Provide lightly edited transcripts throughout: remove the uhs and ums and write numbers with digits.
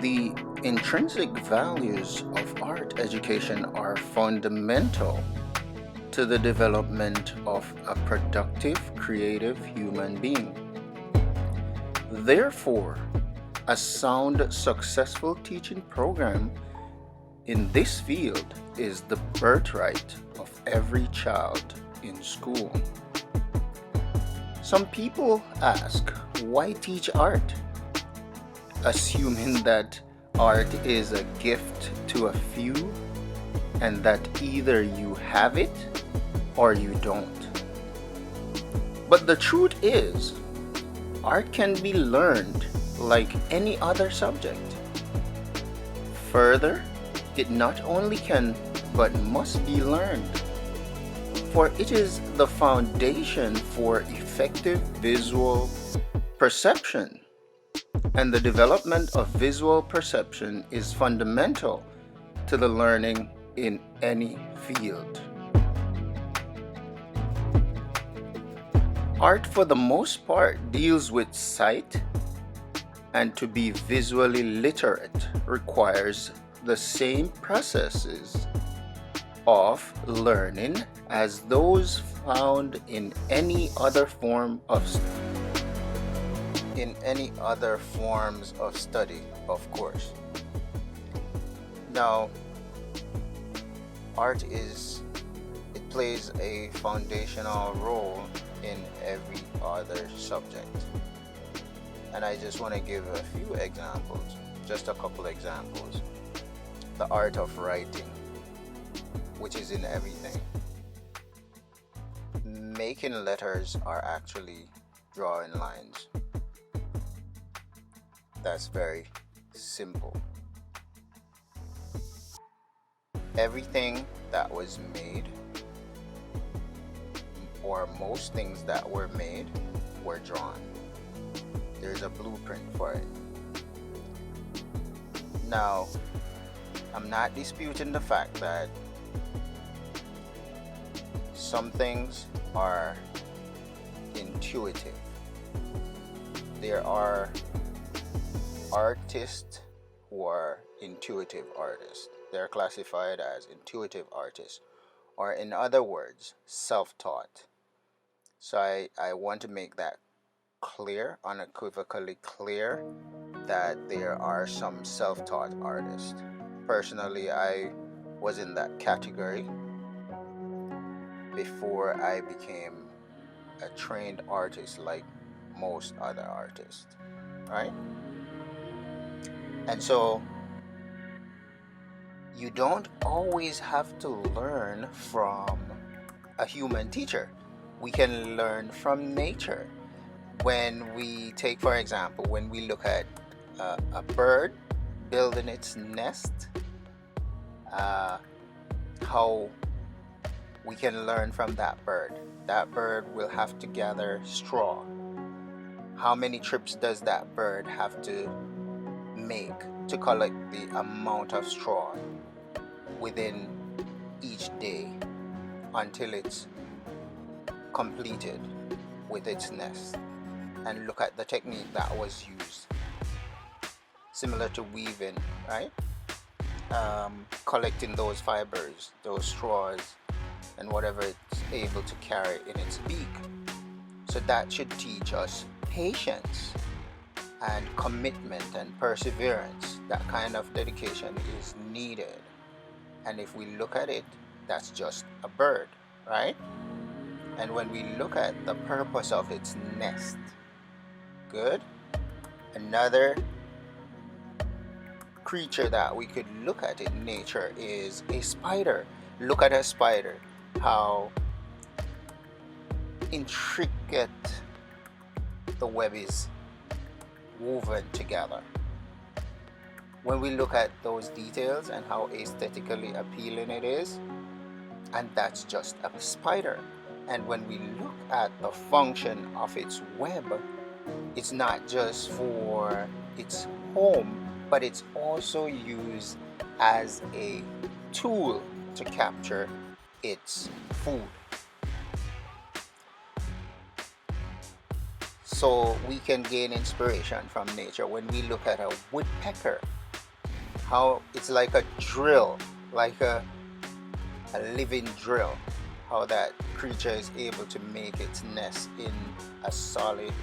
The intrinsic values of art education are fundamental to the development of a productive, creative human being. Therefore, a sound, successful teaching program in this field is the birthright of every child in school. Some people ask, why teach art? Assuming that art is a gift to a few and that either you have it or you don't. But the truth is, art can be learned like any other subject. Further, it not only can but must be learned, for it is the foundation for effective visual perception, and the development of visual perception is fundamental to the learning in any field. Art, for the most part, deals with sight, and to be visually literate requires the same processes of learning as those found in any other forms of study, of course. Now, it plays a foundational role in every other subject. And I just want to give a few examples, just a couple examples. The art of writing, which is in everything. Making letters are actually drawing lines. That's very simple. Everything that was made, or most things that were made, were drawn. There's a blueprint for it. Now, I'm not disputing the fact that some things are intuitive. There are artists who are intuitive artists. They're classified as intuitive artists, or in other words, self-taught. So I want to make that clear, unequivocally clear, that there are some self-taught artists. Personally, I was in that category before I became a trained artist like most other artists, right? And so you don't always have to learn from a human teacher. We can learn from nature. When we take, for example, when we look at a bird building its nest, how we can learn from that bird. That bird will have to gather straw. How many trips does that bird have to make to collect the amount of straw within each day until it's completed with its nest? And look at the technique that was used. Similar to weaving, right? Collecting those fibers, those straws, and whatever it's able to carry in its beak. So that should teach us patience and commitment and perseverance. That kind of dedication is needed. And if we look at it, that's just a bird, right? And when we look at the purpose of its nest, good. Another creature that we could look at in nature is a spider. Look at a spider, how intricate the web is woven together. When we look at those details and how aesthetically appealing it is, and that's just a spider. And when we look at the function of its web, it's not just for its home, but it's also used as a tool to capture its food. So we can gain inspiration from nature when we look at a woodpecker, how it's like a drill, like a living drill, how that creature is able to make its nest in a solid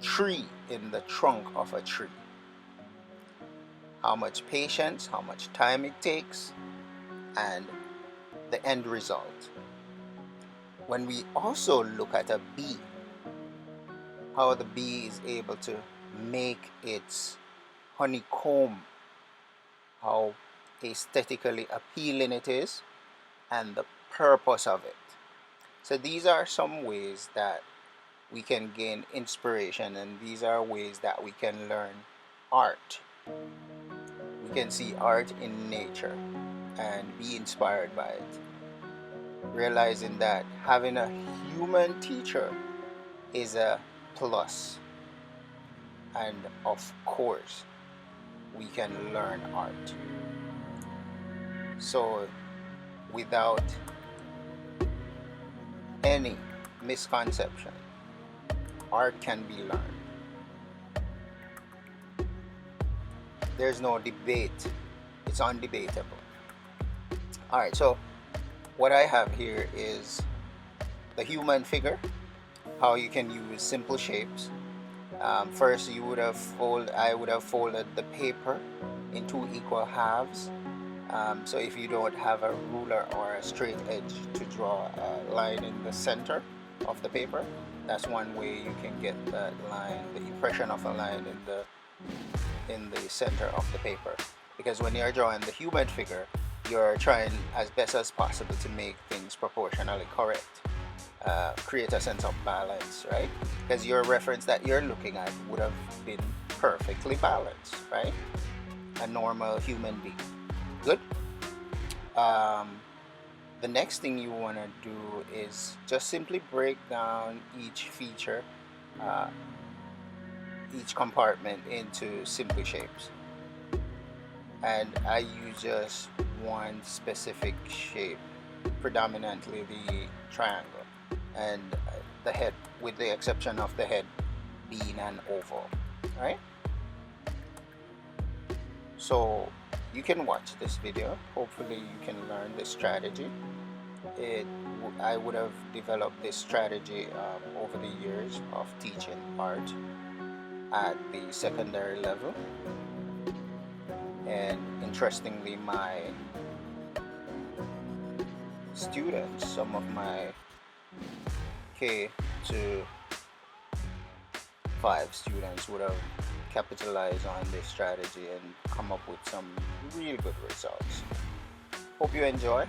tree, in the trunk of a tree. How much patience, how much time it takes, and the end result. When we also look at a bee, how the bee is able to make its honeycomb, how aesthetically appealing it is, and the purpose of it. So these are some ways that we can gain inspiration, and these are ways that we can learn art. We can see art in nature and be inspired by it, realizing that having a human teacher is a plus, and of course we can learn art. So without any misconception, art can be learned. There's no debate, it's undebatable. Alright, so what I have here is the human figure, how you can use simple shapes. First I would have folded the paper in 2 equal halves. So if you don't have a ruler or a straight edge to draw a line in the center of the paper, that's one way you can get that line, the impression of a line in the center of the paper. Because when you're drawing the human figure, you're trying as best as possible to make things proportionally correct, create a sense of balance, right? Because your reference that you're looking at would have been perfectly balanced, right? A normal human being. Good. The next thing you want to do is just simply break down each feature, each compartment into simple shapes. And I use just one specific shape, predominantly the triangle, and the head, with the exception of the head being an oval. Right? So you can watch this video. Hopefully you can learn this strategy. I would have developed this strategy over the years of teaching art at the secondary level. And interestingly, my students, some of my K to 5 students would have capitalized on this strategy and come up with some really good results. Hope you enjoy.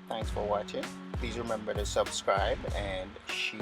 Thanks for watching. Please remember to subscribe and share.